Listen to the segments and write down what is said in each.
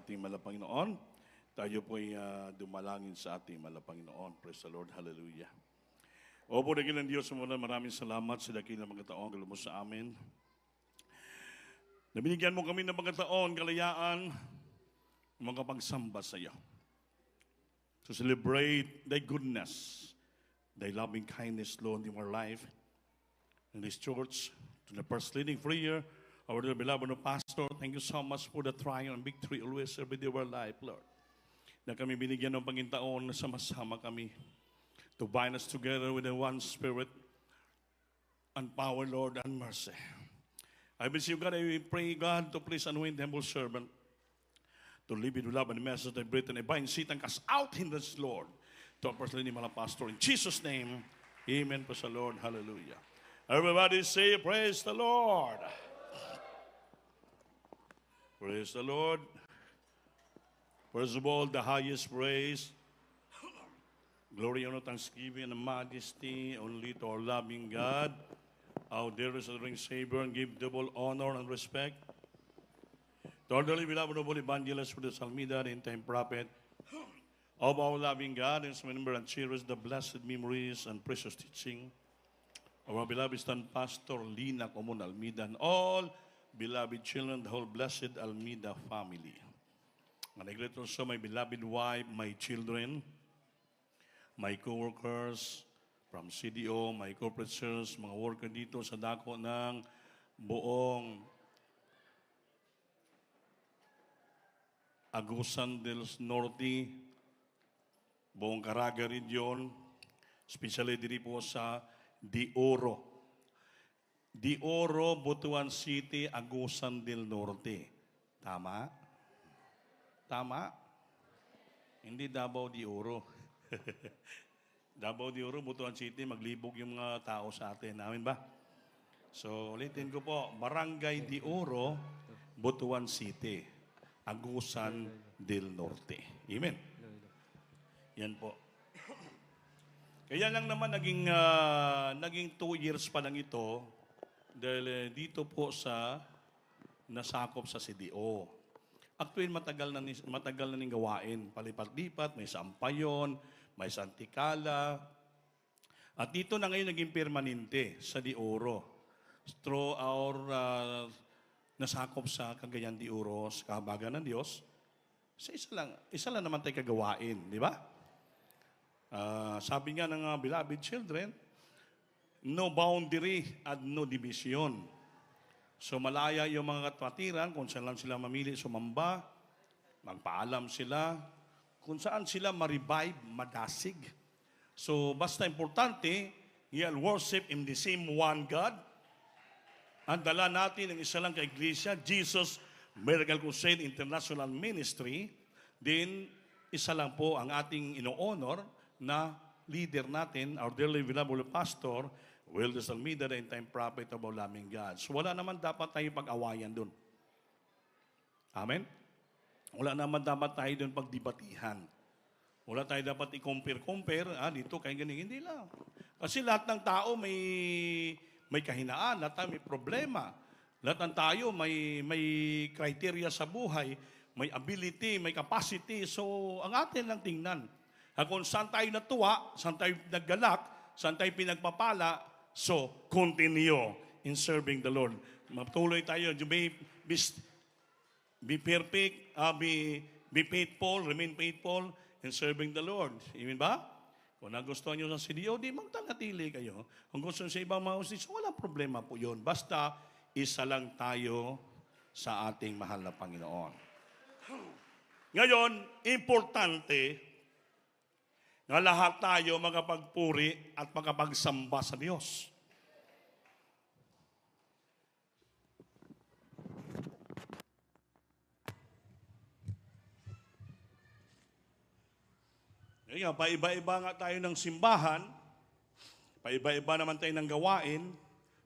ating Malapanginoon. Tayo po ay dumalangin sa ating Malapanginoon. Praise the Lord. Hallelujah. Opo, dakilang Diyos, muna maraming salamat sa dakilang mga taong galumos sa amin. Nabinigyan mo kami ng mga taon, kalayaan, makapagsamba sa iyo. To celebrate thy goodness, thy loving kindness, Lord, in our life. In this church, to the first leading prayer, our dear beloved pastor, thank you so much for the triumph and victory always every day of our life, Lord. Na kami binigyan ng Panginoon na sama-sama kami to bind us together with the one spirit and power, Lord, and mercy. I beseech you, God, I pray, God, to please anoint the humble servant to live with love and message of Britain. I bind Satan, cast out in this, Lord, to our personally mga pastor. In Jesus' name, amen. Praise the Lord. Hallelujah. Everybody say, praise the Lord. Praise the Lord. First of all, the highest praise, glory, honor, thanksgiving, and majesty only to our loving God, our dearest and loving Savior, and give double honor and respect to our dearly beloved noble evangelist for the Salmida, the end-time prophet of our loving God, and remember and cherish the blessed memories and precious teaching of our beloved stand pastor Lina Comun Almida, and all beloved children, the whole blessed Almida family. And I greet also my beloved wife, my children, my co-workers from CDO, my corporate sales, mga worker dito sa dako ng buong Agusan del Norte, buong Caraga region, especially diri po sa De Oro, Butuan City, Agusan del Norte. Tama? Tama? Hindi Davao de Oro. Davao de Oro, Butuan City, maglibog yung mga tao sa atin. Amin ba? So, ulitin ko po. Barangay de Oro, Butuan City, Agusan del Norte. Amen? Yan po. Kaya lang naman naging 2 years pa lang ito dahil dito po sa nasakop sa CDO. Actually, matagal na ning gawain. Palipat-lipat, may Sampayon, may Santikala. At dito na ngayon naging permanente sa De Oro. Through our nasakop sa Cagayan de Oro, sa kahabagan ng Diyos, sa isa lang naman tayo kagawain, di ba? Sabi nga ng beloved children, no boundary at no division. So malaya yung mga katwatiran kung saan lang sila mamili sumamba, magpaalam sila, kung saan sila ma-revive, madasig. So basta importante, you'll worship in the same one God. Ang dala natin ng isa lang ka iglesia, Jesus Miracle Crusade International Ministry. Then, isa lang po ang ating ino-honor na leader natin, our dearly beloved pastor, Will de Salmida, the end-time prophet of our loving God. So wala naman dapat tayo pag-awayan dun. Amen? Wala naman dapat tayo dun pagdibatihan. Wala tayo dapat i-compare, dito kaya ganyan. Hindi lang. Kasi lahat ng tao may kahinaan, lahat tayo may problema. Lahat ng tayo may criteria sa buhay, may ability, may capacity. So, ang atin lang tingnan. Kung saan tayo natuwa, saan tayo naggalak, saan tayo pinagpapala, so continue in serving the Lord. Matuloy tayo. You may be perfect, be faithful, remain faithful in serving the Lord. Amen ba? Kung nagustuhan nyo sa CDO, di magtangatili kayo. Kung gusto nyo sa ibang mga hostis, walang problema po yun. Basta, isa lang tayo sa ating mahal na Panginoon. Ngayon, importante na lahat tayo makapagpuri at makapagsamba sa Diyos. Kaya paiba-iba nga tayo ng simbahan, paiba-iba naman tayo ng gawain.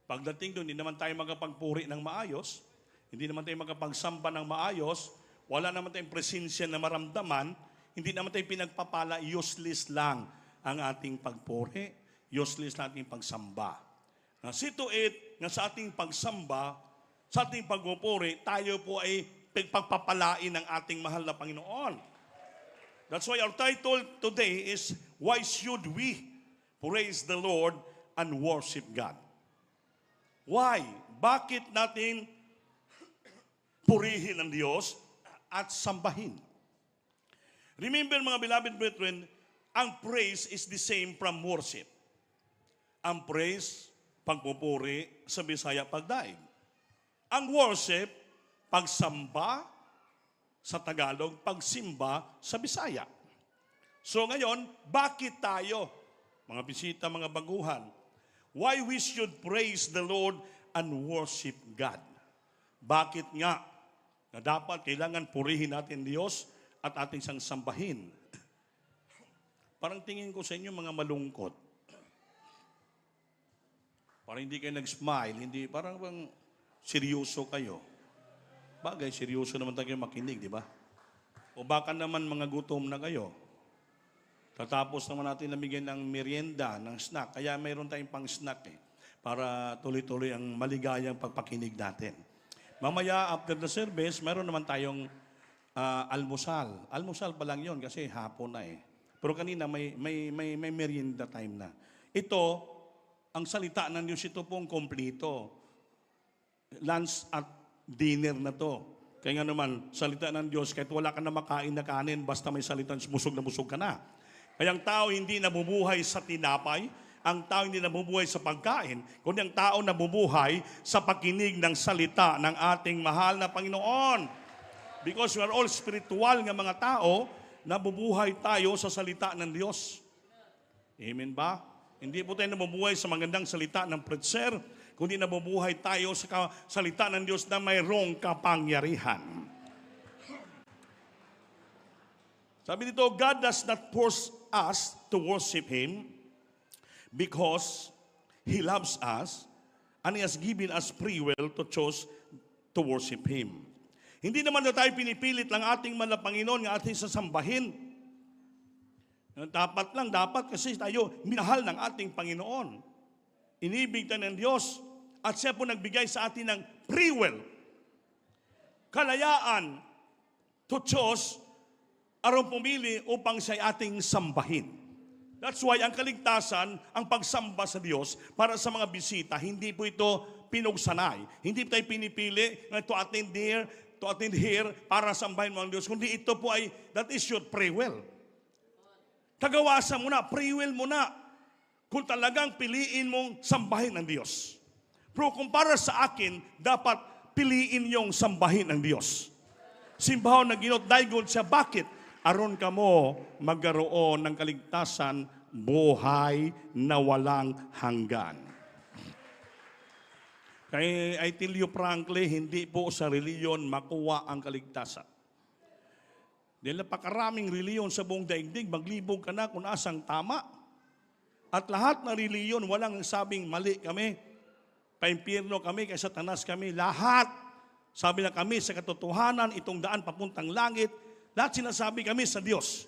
Pagdating doon, hindi naman tayo makapagpuri ng maayos, hindi naman tayo makapagsamba ng maayos, wala naman tayong presensya na maramdaman, hindi naman tayo pinagpapala, useless lang ang ating pagpuri, useless lang ating pagsamba. See to it na sa ating pagsamba, sa ating pagpupuri, tayo po ay pagpapalain ng ating mahal na Panginoon. That's why our title today is, Why Should We Praise the Lord and Worship God? Why? Bakit natin purihin ang Diyos at sambahin? Remember mga beloved brethren, ang praise is the same from worship. Ang praise, pagpupuri, sa Bisaya pagdaig. Ang worship, pagsamba, sa Tagalog, pagsimba sa Bisaya. So ngayon, bakit tayo, mga bisita, mga baguhan, why we should praise the Lord and worship God? Bakit nga na dapat kailangan purihin natin Diyos at ating sang sambahin? Parang tingin ko sa inyo mga malungkot. Parang hindi kayo nag-smile, hindi, parang bang seryoso kayo. Bagay, seryoso naman tayo makinig, di ba? O baka naman mga gutom na kayo. Tatapos naman natin namigay ng merienda, ng snack. Kaya mayroon tayong pang snack para tuloy-tuloy ang maligayang pagpakinig natin. Mamaya, after the service, mayroon naman tayong almusal. Almusal pa lang yun kasi hapon na Pero kanina may merienda time na. Ito, ang salita ng Diyos, ito pong kompleto. Lunch at dinner na to. Kaya nga naman, salita ng Diyos, kahit wala ka na makain na kanin, basta may salita, busog ka na. Kaya ang tao hindi nabubuhay sa tinapay, ang tao hindi nabubuhay sa pagkain, kundi ang tao nabubuhay sa pakinig ng salita ng ating mahal na Panginoon. Because we are all spiritual nga mga tao, nabubuhay tayo sa salita ng Diyos. Amen ba? Hindi po tayo nabubuhay sa magandang salita ng preacher, kundi nabubuhay tayo sa salita ng Diyos na mayroong kapangyarihan. Sabi dito, God does not force us to worship Him because He loves us and He has given us free will to choose to worship Him. Hindi naman na tayo pinipilit lang ating mahal na Panginoon ng ating sasambahin. Dapat kasi tayo minahal ng ating Panginoon. Inibig tayo ng Diyos at siya po nagbigay sa atin ng free will. Kalayaan to choose aron pumili upang siya ating sambahin. That's why ang kaligtasan, ang pagsamba sa Diyos para sa mga bisita, hindi po ito pinugsanay. Hindi tayo pinipili to attend here para sambahin mo ang Diyos, kundi ito po ay, that is your free will. Kagawasan mo na, free will mo na, kung talagang piliin mong sambahin ang Diyos. Pero kung para sa akin, dapat piliin yung sambahin ang Diyos. Simbahan na ginot, dahil siya, bakit? Aron ka mo magkaroon ng kaligtasan, buhay na walang hanggan. Kaya I tell you frankly, hindi po sa reliyon makuha ang kaligtasan. Dahil napakaraming reliyon sa buong daigdig, maglibog ka na kung asang tama. At lahat ng reliyon, walang sabing mali kami, paimpyerno kami, kay Satanas kami, lahat. Sabi na kami sa katotohanan, itong daan papuntang langit, lahat sinasabi kami sa Diyos.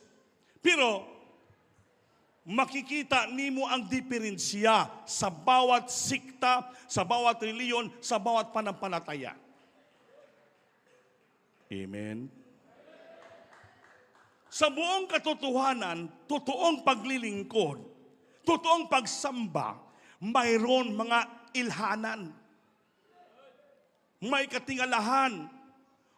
Pero, makikita nimo ang diferensya sa bawat sikta, sa bawat reliyon, sa bawat panampalataya. Amen. Sa buong katotohanan, totoong paglilingkod, totoong pagsamba, mayroon mga ilhanan. May katingalahan,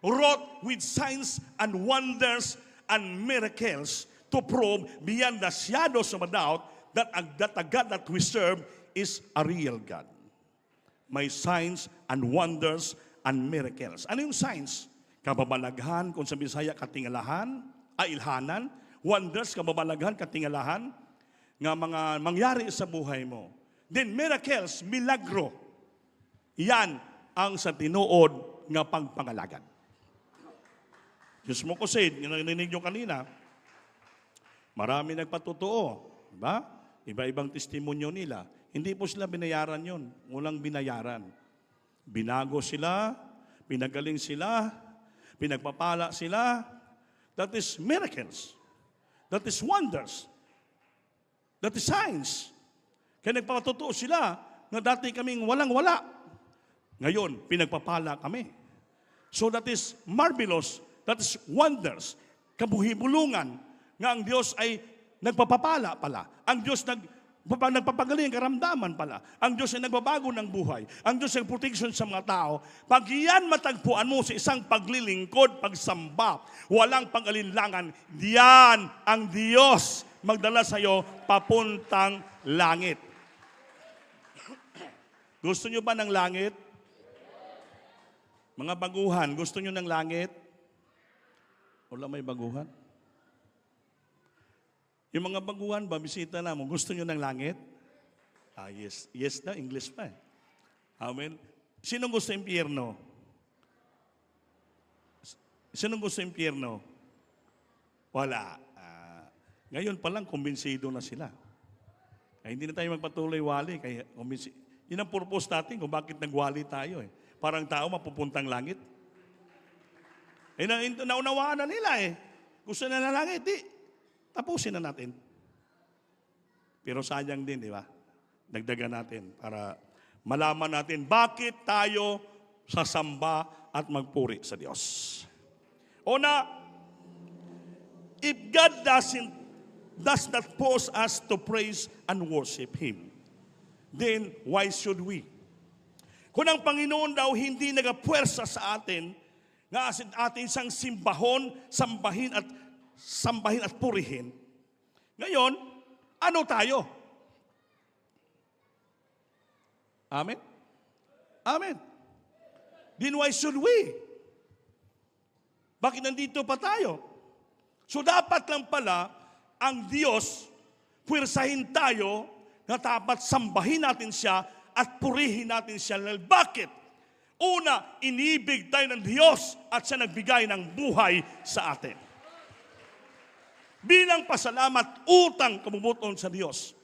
wrought with signs and wonders and miracles to prove beyond the shadows of a doubt that the God that we serve is a real God. May signs and wonders and miracles. Ano yung signs? Kababalaghan, kung sa Bisaya, katingalahan, ilhanan. Wonders, kababalaghan, katingalahan, nga mga mangyari sa buhay mo. Then miracles, milagro. Yan ang sa tinuod nga pagpangalagan. Diyos mo ko said, narinig nyo kanina, marami nagpatotoo. Diba? Iba-ibang testimonyo nila. Hindi po sila binayaran yon. Walang binayaran. Binago sila, pinagaling sila, pinagpapala sila. That is miracles. That is wonders. That is signs. Kaya nagpatotoo sila na dati kaming walang-wala. Ngayon, pinagpapala kami. So that is marvelous. That is wonders. Kabuhibulungan nga ang Diyos ay nagpapapala pala. Ang Diyos nagpapagaling ang karamdaman pala. Ang Diyos ay nagbabago ng buhay. Ang Diyos ay protection sa mga tao. Pag yan matagpuan mo sa isang paglilingkod, pagsamba, walang pag-alinlangan, diyan ang Diyos magdala sa iyo papuntang langit. Gusto nyo ba ng langit? Mga baguhan, gusto nyo ng langit? Wala may baguhan? Yung mga baguhan ba, bisita na mo, gusto nyo ng langit? Yes. Yes na, English pa eh. Amen. Sinong gusto impyerno? Sinong gusto impyerno? Wala. Ngayon pa lang, kumbinsido na sila. Kaya hindi na tayo magpatuloy-wali. Kaya yun ang purpose natin kung bakit nagwali tayo eh. Parang tao mapupuntang langit. Eh, naunawaan na nila eh. Gusto na langit, tapusin na natin. Pero sayang din, di ba? Dagdagan natin para malaman natin bakit tayo sasamba at magpuri sa Diyos. Una, if God does not force us to praise and worship Him, then why should we? Kung ang Panginoon daw hindi nagapwersa sa atin, nga atin isang sambahin at purihin, ngayon, ano tayo? Amen? Amen. Then why should we? Bakit nandito pa tayo? So dapat lang pala ang Diyos, pwersahin tayo na dapat sambahin natin siya at purihin natin siya. Bakit? Una, inibig tayo ng Diyos at siya nagbigay ng buhay sa atin. Bilang pasalamat, utang kabubuton sa Diyos.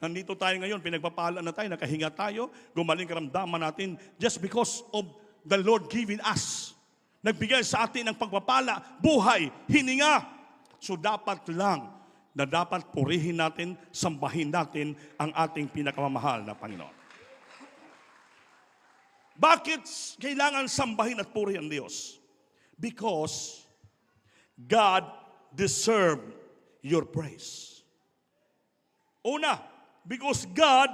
Nandito tayo ngayon, pinagpapala na tayo, nakahinga tayo, gumaling karamdaman natin just because of the Lord giving us. Nagbigay sa atin ng pagpapala, buhay, hininga. So dapat lang na dapat purihin natin, sambahin natin ang ating pinakamamahal na Panginoon. Bakit kailangan sambahin at purihin ang Diyos? Because God deserves your praise. Una, because God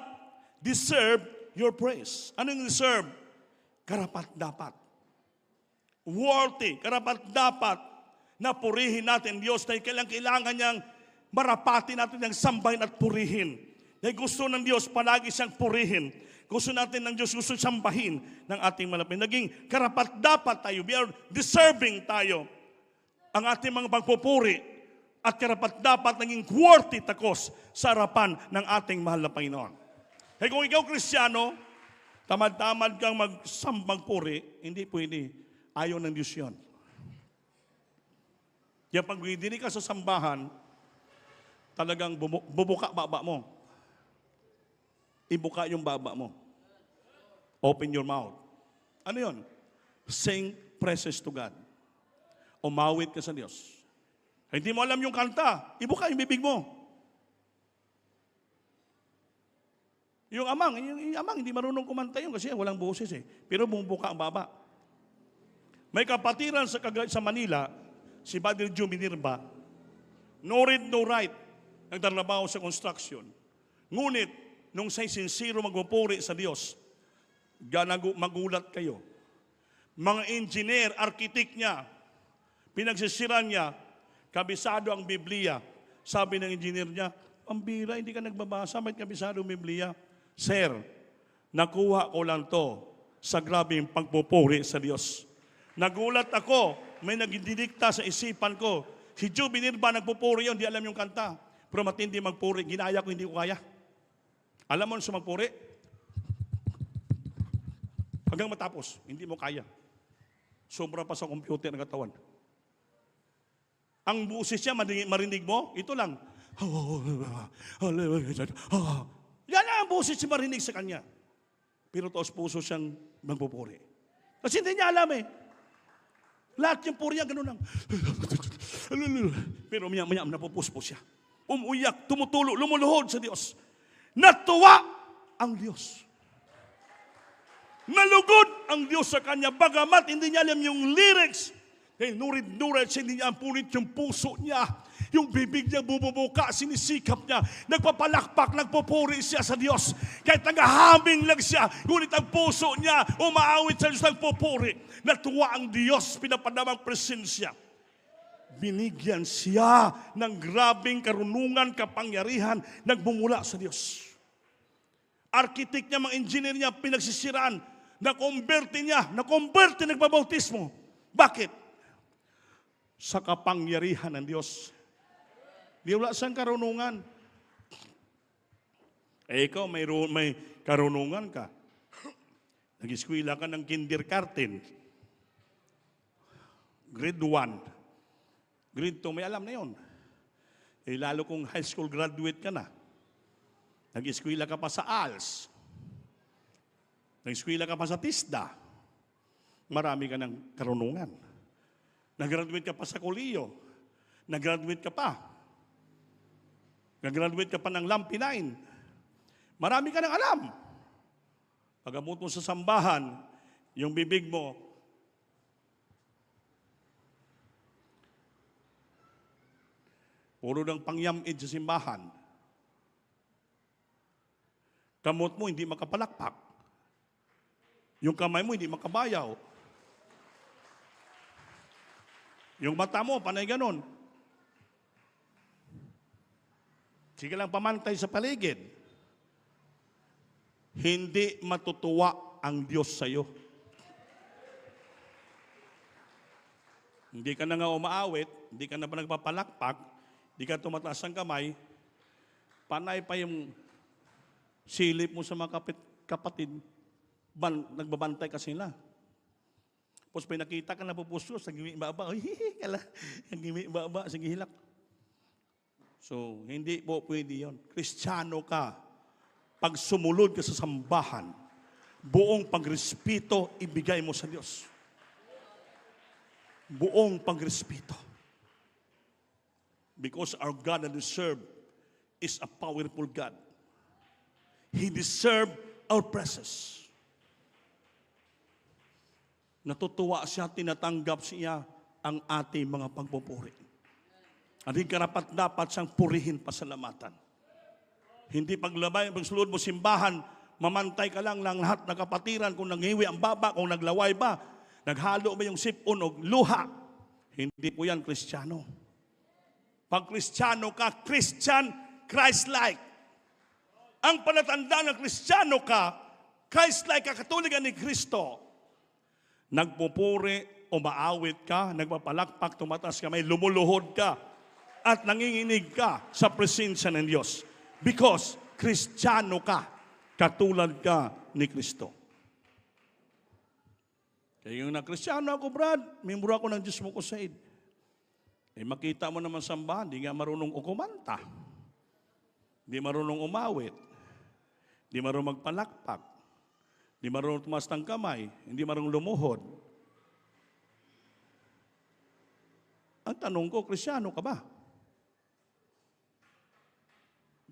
deserves your praise. Anong deserve? Karapat-dapat. Worthy, karapat-dapat na purihin natin Diyos dahil kailangan niyang marapati natin ang sambahin at purihin. Dahil gusto ng Diyos palagi siyang purihin. Gusto natin ng Diyos, gusto sambahin ng ating malapit. Naging karapat-dapat tayo. We are deserving tayo. Ang ating mga pagpupuri at karapat-dapat naging worthy takos sa harapan ng ating mahal na Panginoon. Kaya kung ikaw Kristiyano, tamad-tamad kang magsambang puri, hindi pwede. Ayaw ng Diyos yun. Kaya pag hindi ka sa sambahan, talagang bubuka baba mo. Ibuka yung baba mo. Open your mouth. Ano yun? Sing praises to God. Umawit ka sa Diyos. Hindi mo alam yung kanta, ibuka yung bibig mo. Yung amang hindi marunong kumanta yun kasi walang boses eh. Pero bumubuka ang baba. May kapatiran sa Manila, si Padre Joe Minirba, no read, no write, nagtrabaho sa construction. Ngunit, nung siya'y sincero magpupuri sa Diyos, magulat kayo. Mga engineer, architect niya, pinagsisiran niya, kabisado ang Biblia. Sabi ng engineer niya, pambira, hindi ka nagbabasa, ba't kabisado ang Biblia? Sir, nakuha ko lang to sa grabing pagpupuri sa Diyos. Nagulat ako, may nagdidikta sa isipan ko. Si Joe Binirba nagpupuri yun, di alam yung kanta. Pero matindi magpuri, ginaya ko, hindi ko kaya. Alam mo sa magpuri? Hanggang matapos, hindi mo kaya. Sobra pa sa computer ng katawan. Ang busis niya, marinig mo, ito lang. Yan ang busis niya marinig sa kanya. Pero taos puso siyang magpupuri. Kasi hindi niya alam eh. Lahat yung puri niya, ganun lang. Pero maya napupuspos siya. Umuyak, tumutulo, lumuluhod sa Diyos. Natuwa ang Diyos. Nalugod ang Diyos sa kanya, bagamat hindi niya alam yung lyrics. Dahil nurid-nurid, hindi niya ang punit yung puso niya. Yung bibig niya bumubuka, sinisikap niya. Nagpapalakpak, nagpupuri siya sa Diyos. Kahit naghahaming lang siya, ngunit ang puso niya umaawit sa Diyos, nagpupuri. Natuwa ang Diyos, pinapadamang presensya. Binigyan siya ng grabing karunungan, kapangyarihan, nagmumula sa Diyos. Arkitek niya, mga engineer niya, pinagsisiraan, na-converte niya, nagbabautismo. Bakit? Sa kapangyarihan ng Diyos. Di wala siyang karunungan. Ikaw, may karunungan ka. Nag-eskwela ka ng kindergarten. Grade 1. Grade 2, may alam na yun. Lalo kung high school graduate ka na. Nag-eskwela ka pa sa ALS. Nag-eskwela ka pa sa TISDA. Marami ka ng karunungan. Nag-graduate ka pa sa Colegio. Nag-graduate ka pa. Nag-graduate ka pa ng Lampi 9. Marami ka ng alam. Pag-abot mo sa sambahan, yung bibig mo, puro ng pangyamid sa simbahan. Kamot mo, hindi makapalakpak. Yung kamay mo, hindi makabayaw. Yung mata mo, panay ganon. Sige lang pamantay sa paligid. Hindi matutuwa ang Diyos sa iyo. Hindi ka na nga umaawit, hindi ka na ba nagpapalakpak, hindi ka tumataas ang kamay, panay pa yung silip mo sa mga kapatid, nagbabantay ka sila. Tapos may nakita ka na pupusos, nagimi baba, nagimi baba, sige hilak. So, hindi po pwede yun. Kristiyano ka. Pag sumulod ka sa sambahan, buong pagrespeto ibigay mo sa Diyos. Buong pagrespeto. Because our God that we serve is a powerful God. He deserves our praises. Natutuwa siya, tinatanggap siya ang ating mga pagpupuri. At hindi karapat-dapat siyang purihin, pasalamatan. Hindi paglabay, pagsulod mo simbahan, mamantay ka lang ng lahat na kapatiran, kung nanghiwi ang baba, kung naglaway ba, naghalo ba yung sipon o luha. Hindi po yan Kristiyano. Pag Kristiyano ka, Christian, Christ-like. Ang palatandaan ng Kristiyano ka, Christ-like ka, katuligan ni Kristo. Nagpupuri, umaawit ka, nagpapalakpak, tumatas ka, may lumuluhod ka, at nanginginig ka sa presensya ng Diyos. Because Kristiyano ka, katulad ka ni Kristo. Kaya yung na-Kristiyano ako, Brad, membro ako ng Diyos mo Crusade. Makita mo naman sambahan, di nga marunong kumanta. Di marunong umawit. Di marunong magpalakpak. Di marunong tumas ng kamay. Hindi marunong lumuhod. Ang tanong ko, Kristiyano ka ba?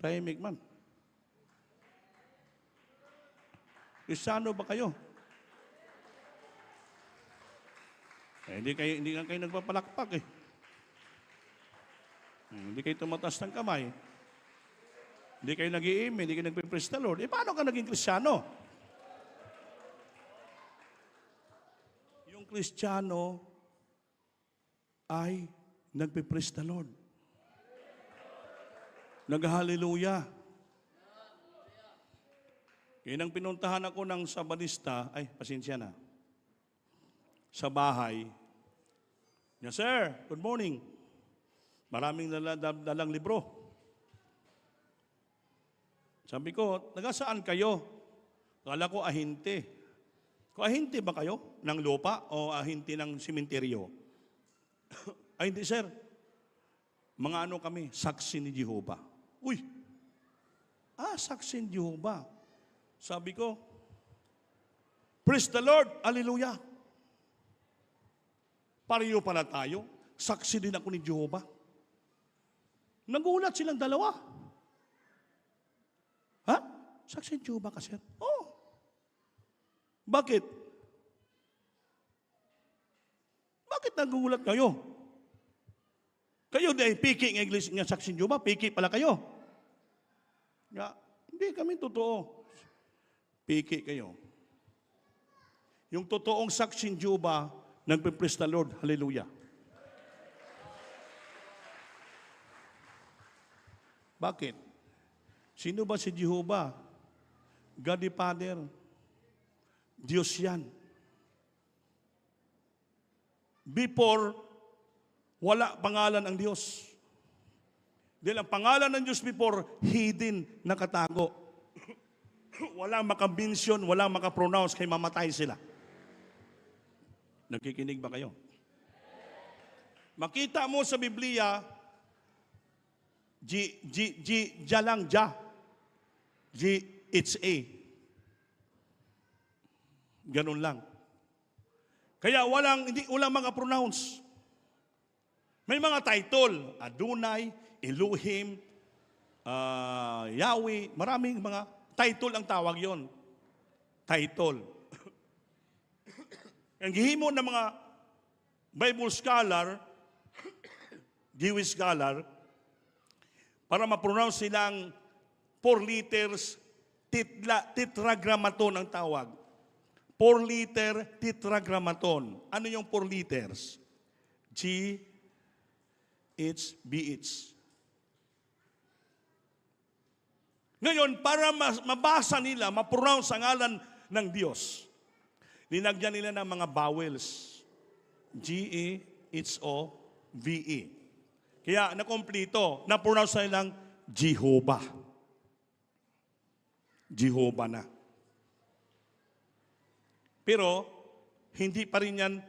Tahimik man. Kristiyano ba kayo? Hindi nga kayo nagpapalakpak eh. Hindi kayo tumatas ng kamay. Hindi kayo nag-i-amen, hindi kayo nagpe-praise the Lord. Paano ka naging Kristiyano? Yung Kristiyano ay nagpe-praise the Lord. Nag-hallelujah. Kaya nang pinuntahan ako ng Sabadista, pasensya na, sa bahay. Yes, sir. Good morning. Maraming dalang libro. Sabi ko, nagasaan kayo? Kala ko ahinti. Kung ahinti ba kayo ng lupa o ahinti ng simenteryo? Ay, hindi, sir. Mga ano kami, saksi ni Jehovah. Uy! Saksi ni Jehovah. Sabi ko, praise the Lord, hallelujah. Pareho pala tayo, saksi din ako ni Jehovah. Nagulat silang dalawa. Saksi ni Jehovah ka, sir? Oo. Bakit? Bakit nagugulat kayo? Kayo di piki ng Iglesia ng Saksing Jehovah, piki pala kayo. Nga, hindi kami totoo. Piki kayo. Yung totoong Saksing Jehovah, nagpe-praise the Lord. Hallelujah. Bakit? Sino ba si Jehovah? God the Father. Diyos yan. Before, wala pangalan ang Diyos. Dahil ang pangalan ng Diyos before, hidden, nakatago. Walang maka-mention, walang maka-pronounce, kaya mamatay sila. Nakikinig ba kayo? Makita mo sa Biblia, J lang, G-H-A. Ganun lang. Kaya walang maka-pronounce. May mga title, Adonai, Elohim, Yahweh, maraming mga title ang tawag yon. Title. Ang gihimo ng mga Bible scholar, Jewish scholar, para ma-pronounce silang 4 letters, tetragrammaton ang tawag. 4-letter tetragrammaton. Ano yung 4 letters? G, H, B, H. Ngayon, para mabasa nila, ma-pronounce ang ngalan ng Diyos, linagyan nila ng mga vowels. G-E-H-O-V-E. Kaya nakomplito, na-pronounce na nilang Jehovah. Jehovah na. Pero, hindi pa rin yan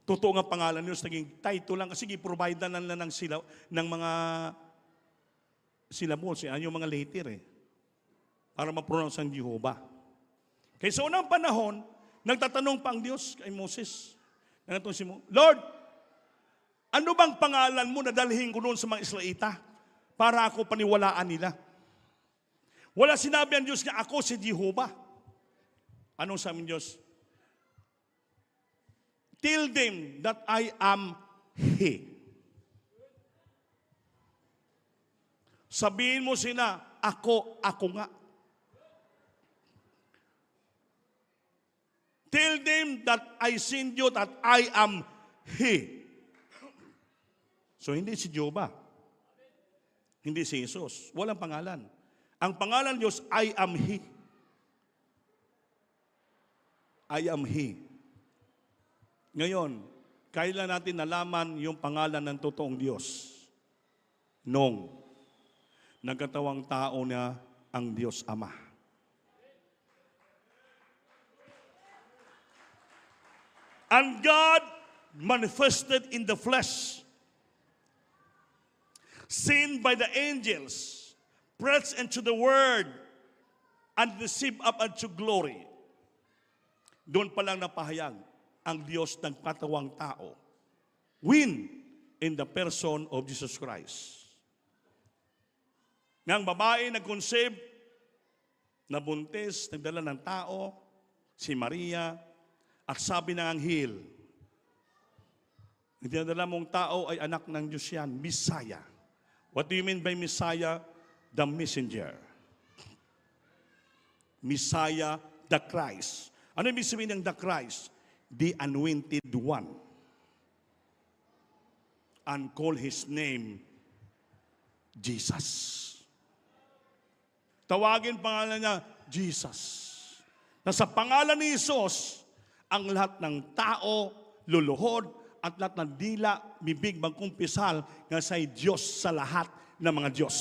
totoo nga pangalan nyo. Naging title lang. Kasi i-provide na lang ng mga syllables. Yan yung mga letter para ma-pronounce ang Jehovah. Kaya sa unang panahon, nagtatanong pa ang Diyos kay Moses. Nagtatanong si Moses, Lord, ano bang pangalan mo na dalhin ko noon sa mga Israelita para ako paniwalaan nila? Wala sinabi ang Diyos na ako si Jehovah. Anong sabi ng Diyos? Tell them that I am He. Sabihin mo sila, ako nga. Tell them that I send you, that I am He. So, hindi si Jehovah. Hindi si Jesus. Walang pangalan. Ang pangalan Diyos, I am He. I am He. Ngayon, kailan natin nalaman yung pangalan ng totoong Diyos? Nung nagkatawang tao na ang Diyos Ama. And God manifested in the flesh, seen by the angels, pressed into the word, and received up unto glory. Doon pa lang napahayag ang Diyos nagkatawang tao. When? In the person of Jesus Christ. Ngang babae nag-conceive, nabuntis, nagdala ng tao, si Maria, at sabi ng anghel, ang dinadala mong tao ay anak ng Diyos yan, Messiah. What do you mean by Messiah? The messenger. Messiah, the Christ. Ano ibig sabihin ng the Christ? The anointed one. And call His name Jesus. Tawagin pangalan niya, Jesus. Na sa pangalan ni Jesus, ang lahat ng tao, luluhod, at lahat ng dila, bibig, magkumpisal, nga sa'y Diyos sa lahat ng mga Diyos.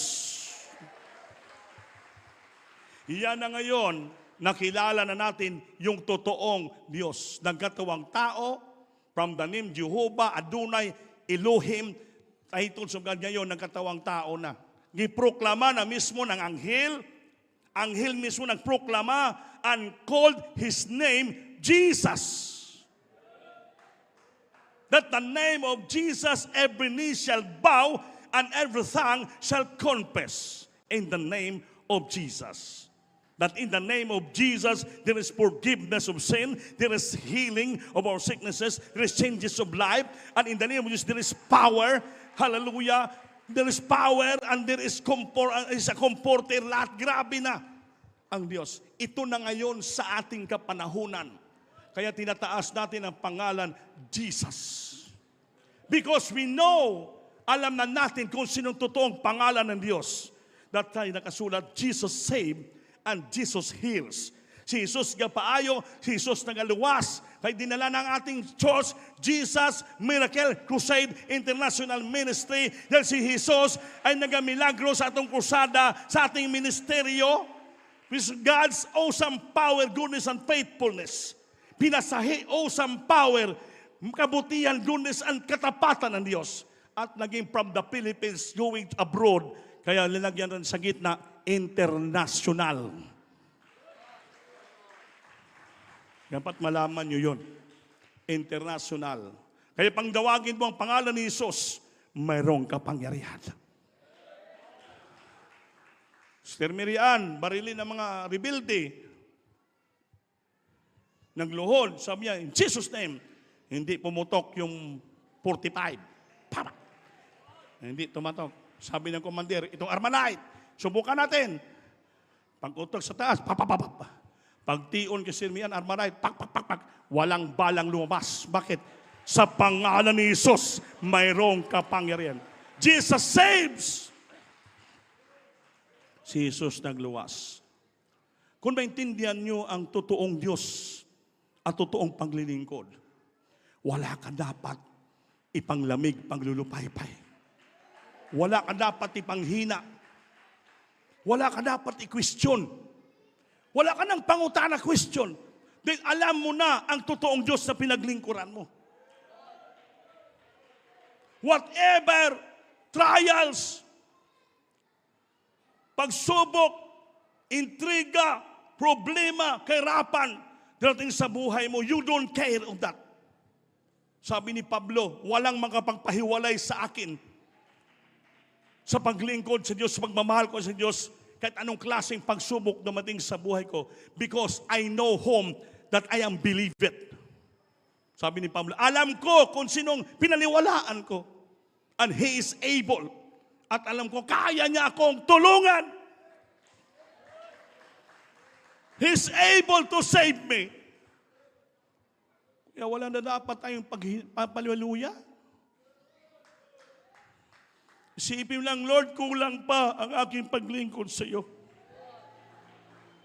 Iyan na ngayon, nakilala na natin yung totoong Diyos. Nagkatawang tao, from the name Jehovah, Adonai, Elohim, title sa God ngayon, nagkatawang tao na. Giproklama na mismo ng anghel mismo nagproklama, and called His name Jesus. That the name of Jesus, every knee shall bow, and every tongue shall confess in the name of Jesus. That in the name of Jesus, there is forgiveness of sin, there is healing of our sicknesses, there is changes of life, and in the name of Jesus, there is power. Hallelujah. There is power and there is a comforter. Lahat grabe na ang Diyos. Ito na ngayon sa ating kapanahunan. Kaya tinataas natin ang pangalan, Jesus. Because we know, alam na natin kung sinong totoong pangalan ng Diyos. That tayo nakasulat, Jesus saved and Jesus heals. Si Jesus gapaayo, si Jesus nagaluwas. Kaya dinala ng ating church, Jesus Miracle Crusade International Ministry. Dahil si Jesus ay nagamilagro sa atong krusada, sa ating ministeryo. With God's awesome power, goodness, and faithfulness. Pinasahi, awesome power, kabutihan, goodness, and katapatan ng Diyos. At naging from the Philippines going abroad. Kaya linagyan rin sa gitna, international. Dapat malaman nyo yun. International. Kaya pangdawagin mo ang pangalan ni Jesus, mayroong kapangyarihan. Sister Miriam, barilin ng mga rebelde. Nagluhod, sabi niya, in Jesus' name, hindi pumutok yung 45. Papa! Hindi tumatok. Sabi ng commander, itong Armalite, subukan natin. Pag-utok sa taas, papapapap. Pagtion kay Sir Mian Armalite, pak. Walang balang lumabas. Bakit? Sa pangalan ni Jesus, mayroong kapangyarihan. Jesus saves! Si Jesus nagluwas. Kung maintindihan nyo ang totoong Diyos at totoong paglilingkod, wala ka dapat ipanglamig, paglulupay-pay. Wala ka dapat ipanghina. Wala ka dapat i-question. Wala ka nang pangutana question. Dahil alam mo na ang totoong Diyos na pinaglingkuran mo. Whatever trials, pagsubok, intriga, problema, kahirapan, darating sa buhay mo, you don't care of that. Sabi ni Pablo, walang makapagpahiwalay sa akin sa paglingkod sa Diyos, sa pagmamahal ko sa Diyos, kahit anong klaseng pagsubok dumating sa buhay ko, because I know whom that I am believed. Sabi ni Pablo, alam ko kung sinong pinaniwalaan ko, and He is able. At alam ko, kaya niya akong tulungan. He's able to save me. Kaya wala na dapat tayong pagpaliwaluya. Isipin lang, Lord, kulang pa ang aking paglingkod sa iyo.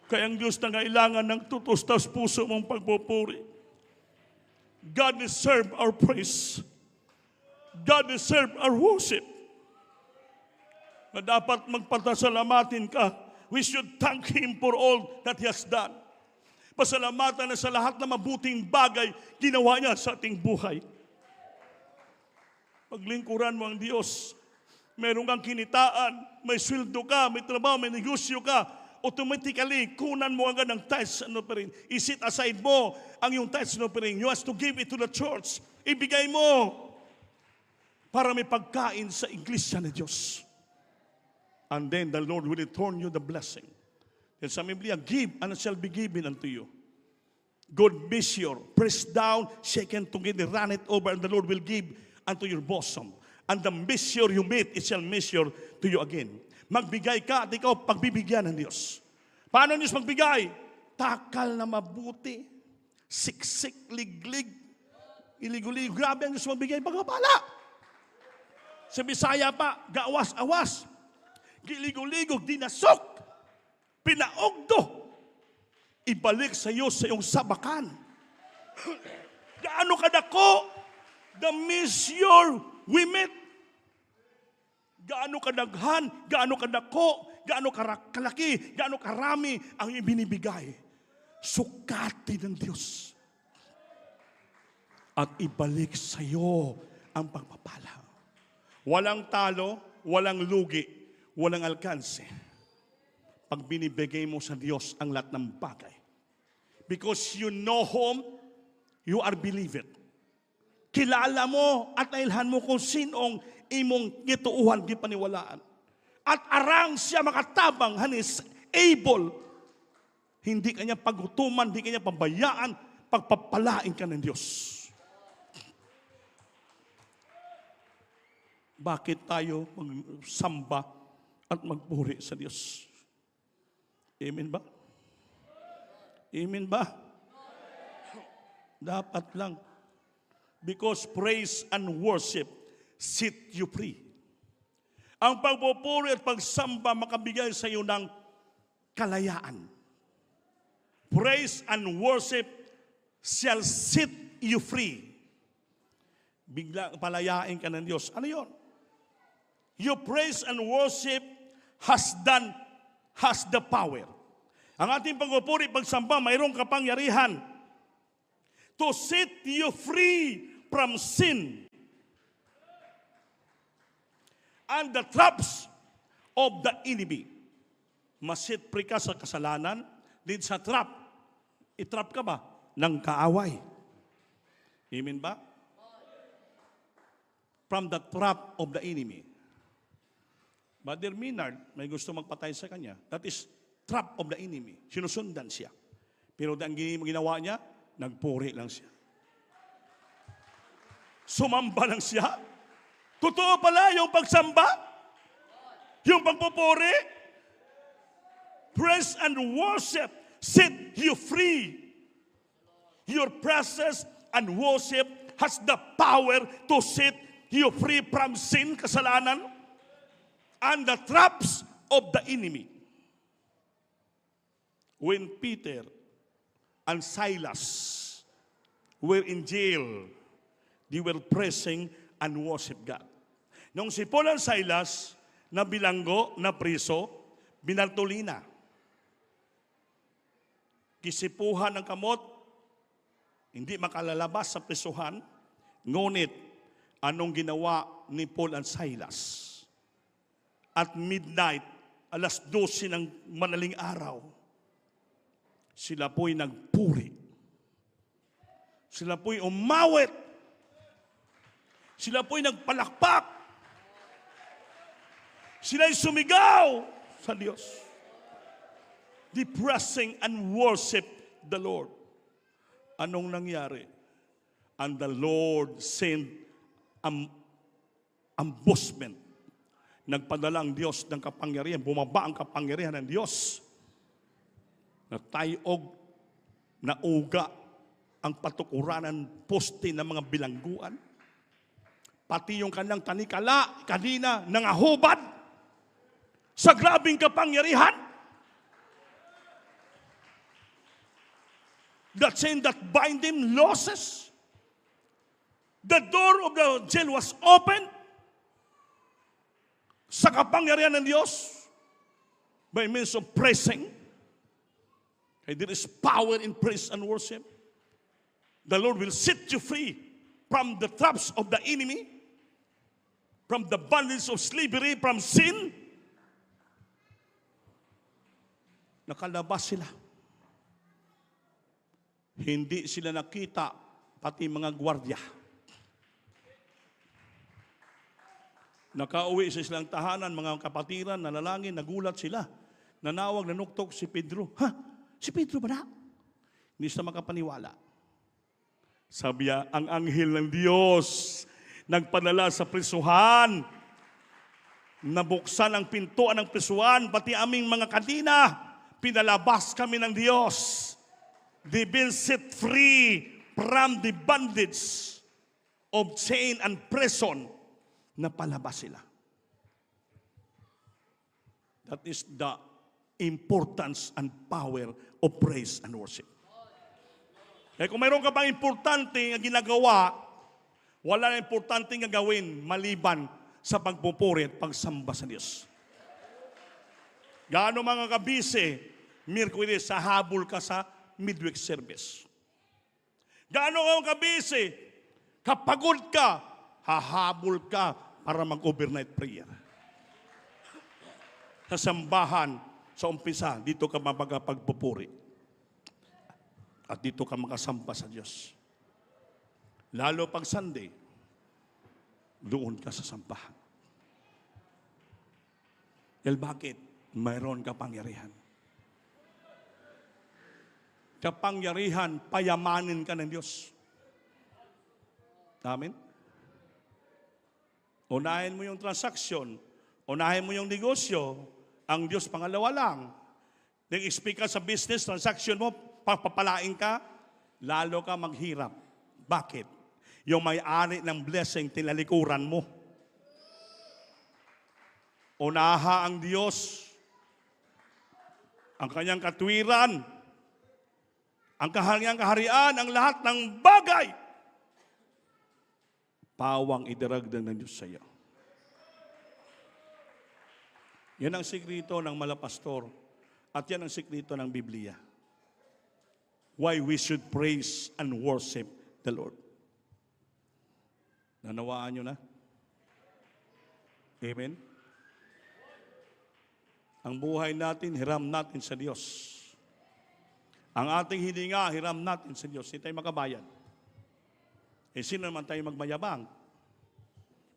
Kaya ang Diyos na kailangan ng tutos puso mong pagpupuri. God deserve our praise. God deserve our worship. Na dapat magpasalamatan ka. We should thank Him for all that He has done. Pasalamatan na sa lahat na mabuting bagay ginawa niya sa ating buhay. Paglingkuran mo ang Diyos. Meron kang kinitaan, may sweldo ka, may trabaho, may negosyo ka, automatically, kunan mo agad ang tithes and offering. Isit aside mo ang yung tithes and offering. You have to give it to the church. Ibigay mo para may pagkain sa iglesia ni Diyos. And then the Lord will return you the blessing. And sa Biblia, give and it shall be given unto you. Good measure, pressed down, shaken together, run it over, and the Lord will give unto your bosom. And the measure you meet, it shall measure to you again. Magbigay ka at ikaw pagbibigyan ng Diyos. Paano Diyos magbigay? Takal na mabuti, siksik, liglig, iligo-ligo. Grabe ang Diyos magbigay, pagpapala. Sa Bisaya pa, gawas-awas, giligo-ligo, dinasok, pinaogdo, ibalik sa iyo sa iyong sabakan. Gaano kadako, the measure we met. Gaano kadaghan, gaano kadako, gaano kalaki, gaano karami ang ibinibigay. Sukatin ng Diyos. At ibalik sa iyo ang pagpapala. Walang talo, walang lugi, walang alkanse. Pag binibigay mo sa Diyos ang lahat ng bagay. Because you know whom you are believed. Kilala mo at nailhan mo kung sinong imong gituuhan, di paniwalaan. At arang siya makatabang, hanis, able Hindi ka niya pagutuman, hindi ka niya pabayaan, pagpapalain ka ng Diyos. Bakit tayo magsamba at magpuri sa Diyos? Amen ba? Amen ba? Dapat lang. Because praise and worship set you free. Ang pagpupuri at pagsamba makabigay sa iyo ng kalayaan. Praise and worship shall set you free. Bigla palayain ka ng Diyos. Ano yon? Your praise and worship has the power. Ang ating pagpupuri, pagsamba, mayroong kapangyarihan to set you free from sin and the traps of the enemy. Masit free ka sa kasalanan, din sa trap. I-trap ka ba? Ng kaaway. Amen ba? From the trap of the enemy. Brother Minard, may gusto magpatay sa kanya. That is trap of the enemy. Sinusundan siya. Pero ang ginawa niya, nagpuri lang siya. Sumamba lang siya. Totoo pala yung pagsamba? Yung pagpupuri? Praise and worship set you free. Your presence and worship has the power to set you free from sin, kasalanan, and the traps of the enemy. When Peter and Silas were in jail, they were praising and worship God. Nung si Paul and Silas na bilanggo, na priso, binartolina. Kisipuhan ng kamot, hindi makalalabas sa prisuhan, ngunit anong ginawa ni Paul and Silas? At midnight, alas 12 ng madaling araw, sila po'y nagpuri. Sila po'y umawit. Sila po'y nagpalakpak. Sila'y sumigaw sa Diyos. They praising and worship the Lord. Anong nangyari? And the Lord sent ambushment. Nagpadala ang Diyos ng kapangyarihan. Bumaba ang kapangyarihan ng Diyos. Natayog, nauga ang patukuranan poste ng mga bilangguan. Pati yung kanyang tanikala, kanina, nangahubad sa grabing kapangyarihan. That chain that bind him losses. The door of the jail was opened sa kapangyarihan ng Diyos by means of praising. And there is power in praise and worship. The Lord will set you free from the traps of the enemy, from the bondage of slavery, from sin. Nakalabas sila. Hindi sila nakita, pati mga gwardiya. Nakauwi sa silang tahanan, mga kapatiran, nalalangin, nagulat sila. Nanawag, nanuktok si Pedro. Ha? Si Pedro ba na? Hindi sila makapaniwala. Sabi niya, ang anghel ng Diyos nagpadala sa prisuhan. Nabuksan ang pintuan ng prisuhan, pati aming mga kadina. Pinalabas kami ng Diyos. They've been set free from the bondage of chain and prison. Napalabas sila. That is the importance and power of praise and worship. Kaya kung mayroon ka bang importante na ginagawa, wala na importante nga gawin maliban sa pagpupuri at pagsamba sa Diyos. Gaano mga kabise, Miyerkules, sa habol ka sa midweek service. Gaano ka kabise, kapagod ka, hahabol ka para mag-overnight prayer. Sa sambahan, sa umpisa, dito ka mapagpupuri. At dito ka makasamba sa Diyos. Lalo pag Sunday, doon ka sa sambahan. Dahil bakit? Mayroon ka pangyarihan. kapangyarihan, payamanin ka ng Diyos. Amen? Unahin mo yung transaksyon, unahin mo yung negosyo, ang Diyos pangalawa lang. Nag-speak ka sa business, transaction mo, papapalain ka, lalo ka maghirap. Bakit? Yung may-ari ng blessing, tinalikuran mo. Unaha ang Diyos, ang kanyang katwiran, ang kaharian, ang lahat ng bagay. Pawang idiragdag ng Diyos sa iyo. Yan ang sikrito ng malapastor at yan ang sikrito ng Biblia. Why we should praise and worship the Lord. Nanawaan nyo na? Amen? Ang buhay natin, hiram natin sa Diyos. Ang ating hininga, hiram natin sa Diyos. Hindi tayo makabayan. Eh, sino naman tayo magmayabang?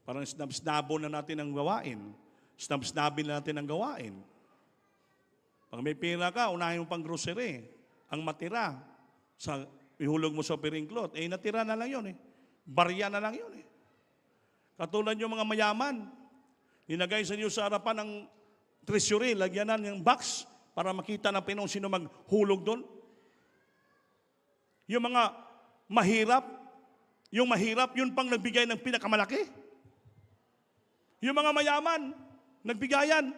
Parang snab-snabo na natin ang gawain. Snab-snabin na natin ang gawain. Pag may pera ka, unahin mo pang grocery. Ang matira, ihulog mo sa piring cloth, eh natira na lang yun eh. Barya na lang yun eh. Katulad yung mga mayaman, inagay sa inyo sa harapan ng treasury, lagyanan ng box para makita ng Pinoong sino maghulog doon. Yung mga mahirap, yun pang nagbigay ng pinakamalaki. Yung mga mayaman, nagbigayan.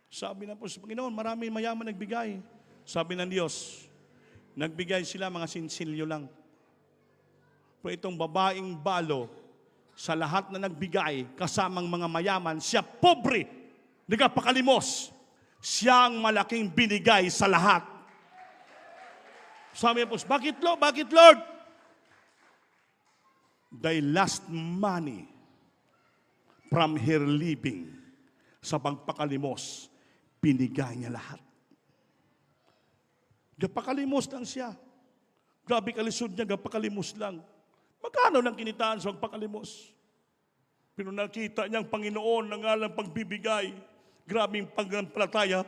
Sabi na po sa Panginoon, marami mayaman nagbigay. Sabi ng Diyos, nagbigay sila mga sinsilyo lang. Pero itong babaeng balo, sa lahat na nagbigay, kasamang mga mayaman, siya pobre, nagpakalimos. Siya ang malaking binigay sa lahat. Sabi niya po, bakit Lord? Bakit Lord? They lost money from her living. Sa pagpakalimos, binigay niya lahat. Gapakalimos lang siya. Grabe kalisod niya, gapakalimos lang. Magkano lang kinitaan sa pagpakalimos? Pero nakita niyang Panginoon na nga lang pagbibigay. Grabing pagpalataya,